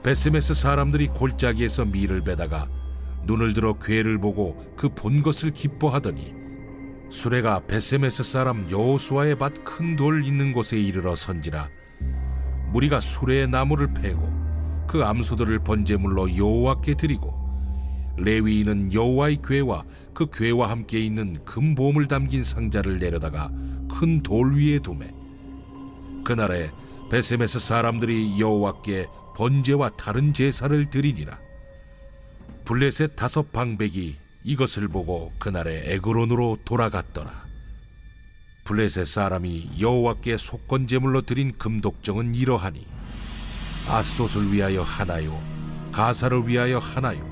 베세메스 사람들이 골짜기에서 밀을 베다가 눈을 들어 괴를 보고 그 본 것을 기뻐하더니 수레가 베세메스 사람 여호수아의 밭 큰 돌 있는 곳에 이르러 선지라. 무리가 수레의 나무를 패고 그 암소들을 번제물로 여호와께 드리고 레위인은 여호와의 궤와 그 궤와 함께 있는 금보물 담긴 상자를 내려다가 큰 돌 위에 두매. 그날에 베세메스 사람들이 여호와께 번제와 다른 제사를 드리니라. 블레셋 5방백이 이것을 보고 그날에 에그론으로 돌아갔더라. 블레셋 사람이 여호와께 속건제물로 드린 금독정은 이러하니 아스돗을 위하여 하나요, 가사를 위하여 하나요,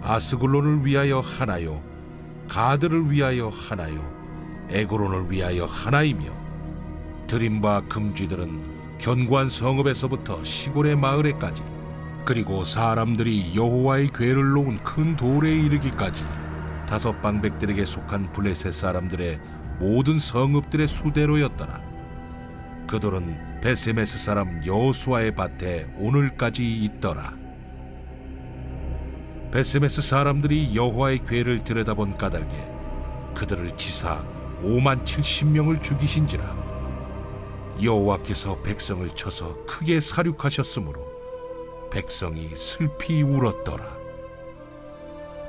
아스글론을 위하여 하나요, 가드를 위하여 하나요, 에그론을 위하여 하나이며, 드린 바 금쥐들은 견고한 성읍에서부터 시골의 마을에까지, 그리고 사람들이 여호와의 궤를 놓은 큰 돌에 이르기까지 5방백들에게 속한 블레셋 사람들의 모든 성읍들의 수대로였더라. 그 돌은 베세메스 사람 여호수아의 밭에 오늘까지 있더라. 베세메스 사람들이 여호와의 궤를 들여다본 까닭에 그들을 치사 570명을 죽이신지라. 여호와께서 백성을 쳐서 크게 사륙하셨으므로 백성이 슬피 울었더라.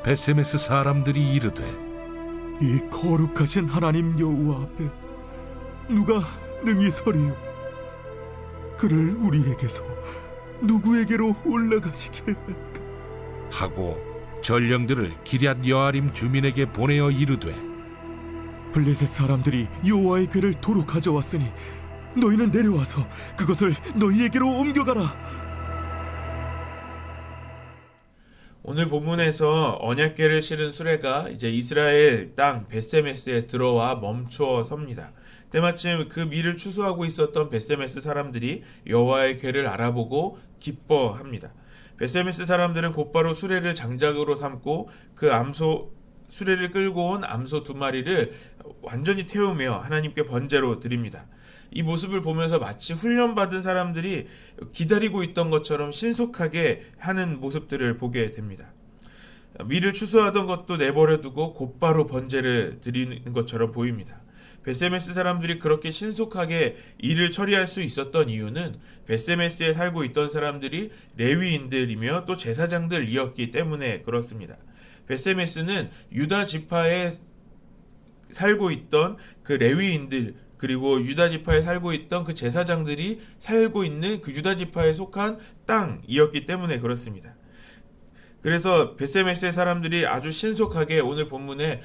베세메스 사람들이 이르되 이 거룩하신 하나님 여호와 앞에 누가 능히 서리요? 그를 우리에게서 누구에게로 올라가시게 할까? 하고 전령들을 기럇 여아림 주민에게 보내어 이르되 블레셋 사람들이 여호와의 궤를 도로 가져왔으니 너희는 내려와서 그것을 너희에게로 옮겨가라. 오늘 본문에서 언약궤를 실은 수레가 이제 이스라엘 땅 베세메스에 들어와 멈춰 섭니다. 때마침 그 밀을 추수하고 있었던 베세메스 사람들이 여호와의 궤를 알아보고 기뻐합니다. 베세메스 사람들은 곧바로 수레를 장작으로 삼고 그 수레를 끌고 온 암소 2마리를 완전히 태우며 하나님께 번제로 드립니다. 이 모습을 보면서 마치 훈련받은 사람들이 기다리고 있던 것처럼 신속하게 하는 모습들을 보게 됩니다. 밀을 추수하던 것도 내버려두고 곧바로 번제를 드리는 것처럼 보입니다. 베세메스 사람들이 그렇게 신속하게 일을 처리할 수 있었던 이유는 베세메스에 살고 있던 사람들이 레위인들이며 또 제사장들이었기 때문에 그렇습니다. 베세메스는 유다 지파에 살고 있던 그 레위인들, 그리고 유다 지파에 살고 있던 그 제사장들이 살고 있는 그 유다 지파에 속한 땅이었기 때문에 그렇습니다. 그래서 베세메스의 사람들이 아주 신속하게 오늘 본문에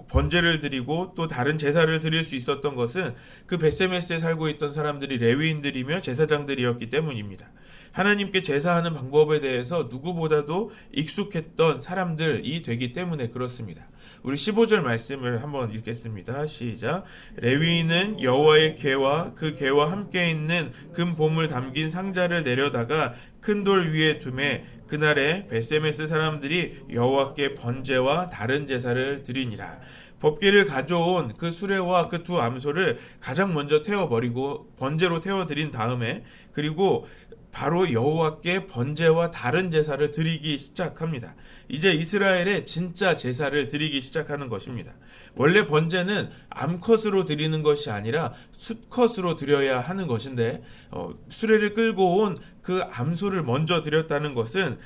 번제를 드리고 또 다른 제사를 드릴 수 있었던 것은 그 베세메스에 살고 있던 사람들이 레위인들이며 제사장들이었기 때문입니다. 하나님께 제사하는 방법에 대해서 누구보다도 익숙했던 사람들이 되기 때문에 그렇습니다. 우리 15절 말씀을 한번 읽겠습니다. 시작. 레위인은 여호와의 궤와 그 궤와 함께 있는 금보물 담긴 상자를 내려다가 큰 돌 위에 두매 그날에 베세메스 사람들이 여호와께 번제와 다른 제사를 드리니라. 법궤를 가져온 그 수레와 그 2 암소를 가장 먼저 태워버리고 번제로 태워드린 다음에 그리고 바로 여호와께 번제와 다른 제사를 드리기 시작합니다. 이제 이스라엘의 진짜 제사를 드리기 시작하는 것입니다. 원래 번제는 암컷으로 드리는 것이 아니라 수컷으로 드려야 하는 것인데 수레를 끌고 온 그 암소를 먼저 드렸다는 것은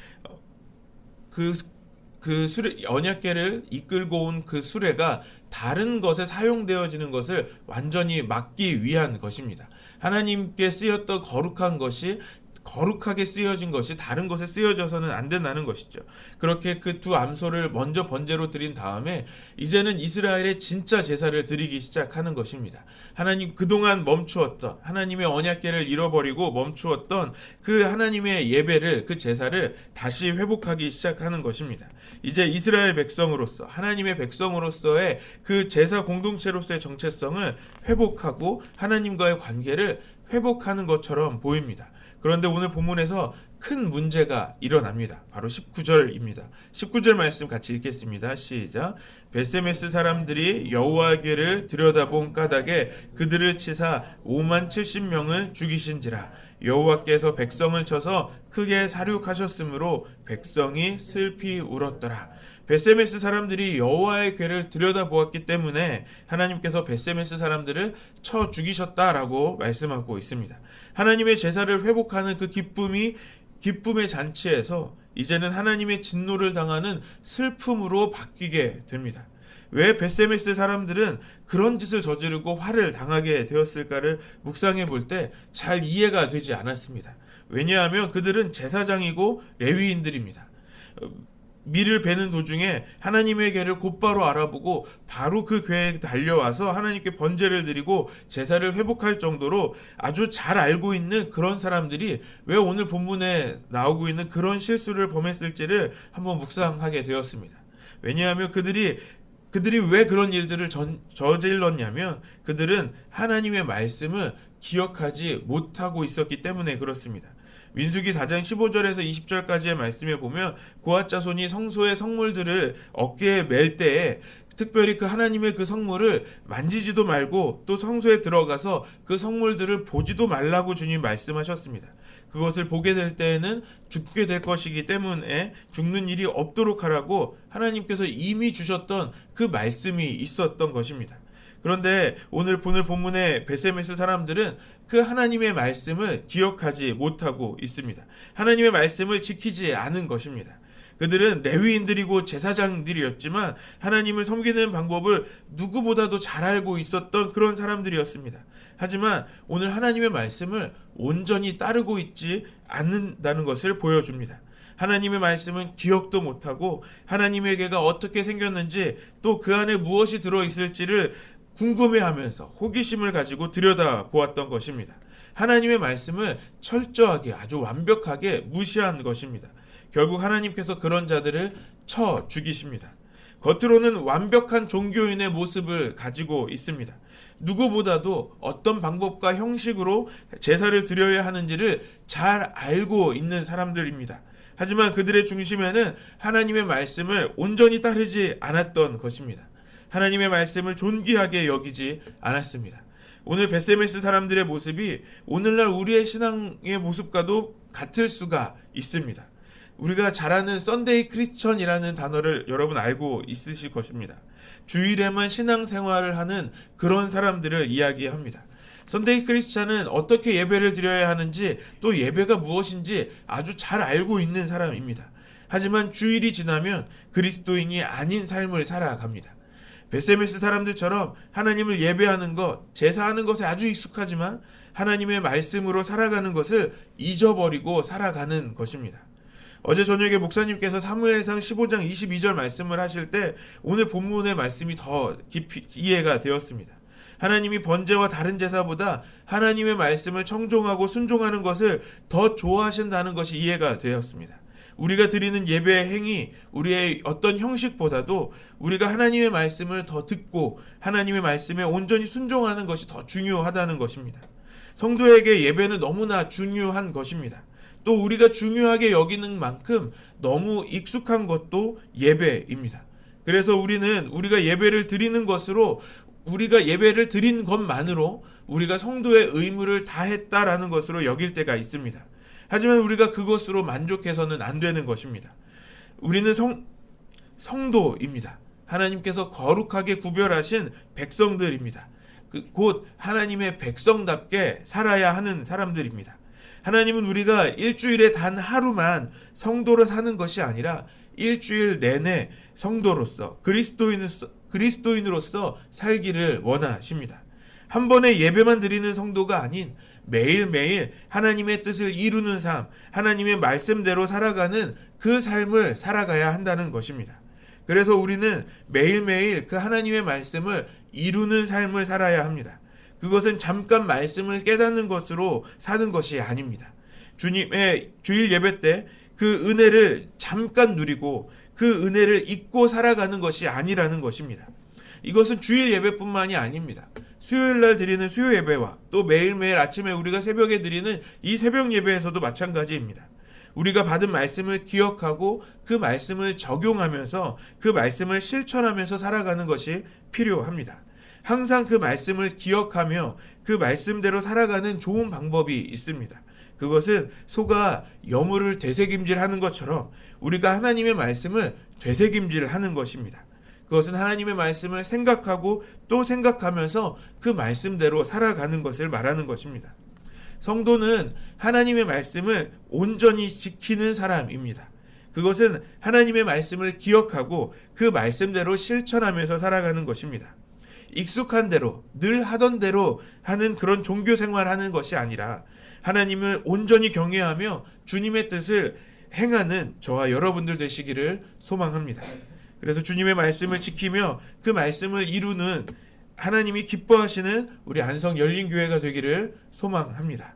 그 수레, 언약궤를 이끌고 온 그 수레가 다른 것에 사용되어지는 것을 완전히 막기 위한 것입니다. 하나님께 쓰였던 거룩한 것이 거룩하게 쓰여진 것이 다른 것에 쓰여져서는 안 된다는 것이죠. 그렇게 그 2 암소를 먼저 번제로 드린 다음에 이제는 이스라엘의 진짜 제사를 드리기 시작하는 것입니다. 하나님 그동안 멈추었던 하나님의 언약궤를 잃어버리고 멈추었던 그 하나님의 예배를 그 제사를 다시 회복하기 시작하는 것입니다. 이제 이스라엘 백성으로서 하나님의 백성으로서의 그 제사 공동체로서의 정체성을 회복하고 하나님과의 관계를 회복하는 것처럼 보입니다. 그런데 오늘 본문에서 큰 문제가 일어납니다. 바로 19절입니다. 19절 말씀 같이 읽겠습니다. 시작. 베세메스 사람들이 여호와의 궤를 들여다본 까닭에 그들을 치사 570명을 죽이신지라. 여호와께서 백성을 쳐서 크게 사륙하셨으므로 백성이 슬피 울었더라. 벳세메스 사람들이 여호와의 궤를 들여다보았기 때문에 하나님께서 벳세메스 사람들을 쳐 죽이셨다라고 말씀하고 있습니다. 하나님의 제사를 회복하는 그 기쁨의 잔치에서 이제는 하나님의 진노를 당하는 슬픔으로 바뀌게 됩니다. 왜 벳세메스 사람들은 그런 짓을 저지르고 화를 당하게 되었을까를 묵상해 볼 때 잘 이해가 되지 않았습니다. 왜냐하면 그들은 제사장이고 레위인들입니다. 밀을 베는 도중에 하나님의 궤를 곧바로 알아보고 바로 그 궤에 달려와서 하나님께 번제를 드리고 제사를 회복할 정도로 아주 잘 알고 있는 그런 사람들이 왜 오늘 본문에 나오고 있는 그런 실수를 범했을지를 한번 묵상하게 되었습니다. 왜냐하면 그들이 왜 그런 일들을 저질렀냐면 그들은 하나님의 말씀을 기억하지 못하고 있었기 때문에 그렇습니다. 민수기 4장 15절에서 20절까지의 말씀에 보면 고앗 자손이 성소의 성물들을 어깨에 맬 때에 특별히 그 하나님의 그 성물을 만지지도 말고 또 성소에 들어가서 그 성물들을 보지도 말라고 주님 말씀하셨습니다. 그것을 보게 될 때에는 죽게 될 것이기 때문에 죽는 일이 없도록 하라고 하나님께서 이미 주셨던 그 말씀이 있었던 것입니다. 그런데 오늘 본문의 벳세메스 사람들은 그 하나님의 말씀을 기억하지 못하고 있습니다. 하나님의 말씀을 지키지 않은 것입니다. 그들은 레위인들이고 제사장들이었지만 하나님을 섬기는 방법을 누구보다도 잘 알고 있었던 그런 사람들이었습니다. 하지만 오늘 하나님의 말씀을 온전히 따르고 있지 않는다는 것을 보여줍니다. 하나님의 말씀은 기억도 못하고 하나님의 궤가 어떻게 생겼는지 또 그 안에 무엇이 들어있을지를 궁금해하면서 호기심을 가지고 들여다보았던 것입니다. 하나님의 말씀을 철저하게 아주 완벽하게 무시한 것입니다. 결국 하나님께서 그런 자들을 쳐 죽이십니다. 겉으로는 완벽한 종교인의 모습을 가지고 있습니다. 누구보다도 어떤 방법과 형식으로 제사를 드려야 하는지를 잘 알고 있는 사람들입니다. 하지만 그들의 중심에는 하나님의 말씀을 온전히 따르지 않았던 것입니다. 하나님의 말씀을 존귀하게 여기지 않았습니다. 오늘 벳세메스 사람들의 모습이 오늘날 우리의 신앙의 모습과도 같을 수가 있습니다. 우리가 잘 아는 썬데이 크리스천이라는 단어를 여러분 알고 있으실 것입니다. 주일에만 신앙생활을 하는 그런 사람들을 이야기합니다. 썬데이 크리스천은 어떻게 예배를 드려야 하는지 또 예배가 무엇인지 아주 잘 알고 있는 사람입니다. 하지만 주일이 지나면 그리스도인이 아닌 삶을 살아갑니다. 벳세메스 사람들처럼 하나님을 예배하는 것, 제사하는 것에 아주 익숙하지만 하나님의 말씀으로 살아가는 것을 잊어버리고 살아가는 것입니다. 어제 저녁에 목사님께서 사무엘상 15장 22절 말씀을 하실 때 오늘 본문의 말씀이 더 깊이 이해가 되었습니다. 하나님이 번제와 다른 제사보다 하나님의 말씀을 청종하고 순종하는 것을 더 좋아하신다는 것이 이해가 되었습니다. 우리가 드리는 예배의 행위, 우리의 어떤 형식보다도 우리가 하나님의 말씀을 더 듣고 하나님의 말씀에 온전히 순종하는 것이 더 중요하다는 것입니다. 성도에게 예배는 너무나 중요한 것입니다. 또 우리가 중요하게 여기는 만큼 너무 익숙한 것도 예배입니다. 그래서 우리가 예배를 드리는 것으로 우리가 예배를 드린 것만으로 우리가 성도의 의무를 다했다라는 것으로 여길 때가 있습니다. 하지만 우리가 그것으로 만족해서는 안 되는 것입니다. 우리는 성도입니다. 하나님께서 거룩하게 구별하신 백성들입니다. 곧 하나님의 백성답게 살아야 하는 사람들입니다. 하나님은 우리가 일주일에 단 하루만 성도로 사는 것이 아니라 일주일 내내 성도로서 그리스도인으로서 살기를 원하십니다. 한 번의 예배만 드리는 성도가 아닌 매일매일 하나님의 뜻을 이루는 삶, 하나님의 말씀대로 살아가는 그 삶을 살아가야 한다는 것입니다. 그래서 우리는 매일매일 그 하나님의 말씀을 이루는 삶을 살아야 합니다. 그것은 잠깐 말씀을 깨닫는 것으로 사는 것이 아닙니다. 주님의 주일 예배 때 그 은혜를 잠깐 누리고 그 은혜를 잊고 살아가는 것이 아니라는 것입니다. 이것은 주일 예배뿐만이 아닙니다. 수요일날 드리는 수요 예배와 또 매일매일 아침에 우리가 새벽에 드리는 이 새벽 예배에서도 마찬가지입니다. 우리가 받은 말씀을 기억하고 그 말씀을 적용하면서 그 말씀을 실천하면서 살아가는 것이 필요합니다. 항상 그 말씀을 기억하며 그 말씀대로 살아가는 좋은 방법이 있습니다. 그것은 소가 여물을 되새김질하는 것처럼 우리가 하나님의 말씀을 되새김질하는 것입니다. 그것은 하나님의 말씀을 생각하고 또 생각하면서 그 말씀대로 살아가는 것을 말하는 것입니다. 성도는 하나님의 말씀을 온전히 지키는 사람입니다. 그것은 하나님의 말씀을 기억하고 그 말씀대로 실천하면서 살아가는 것입니다. 익숙한 대로, 늘 하던 대로 하는 그런 종교 생활하는 것이 아니라 하나님을 온전히 경외하며 주님의 뜻을 행하는 저와 여러분들 되시기를 소망합니다. 그래서 주님의 말씀을 지키며 그 말씀을 이루는 하나님이 기뻐하시는 우리 안성 열린교회가 되기를 소망합니다.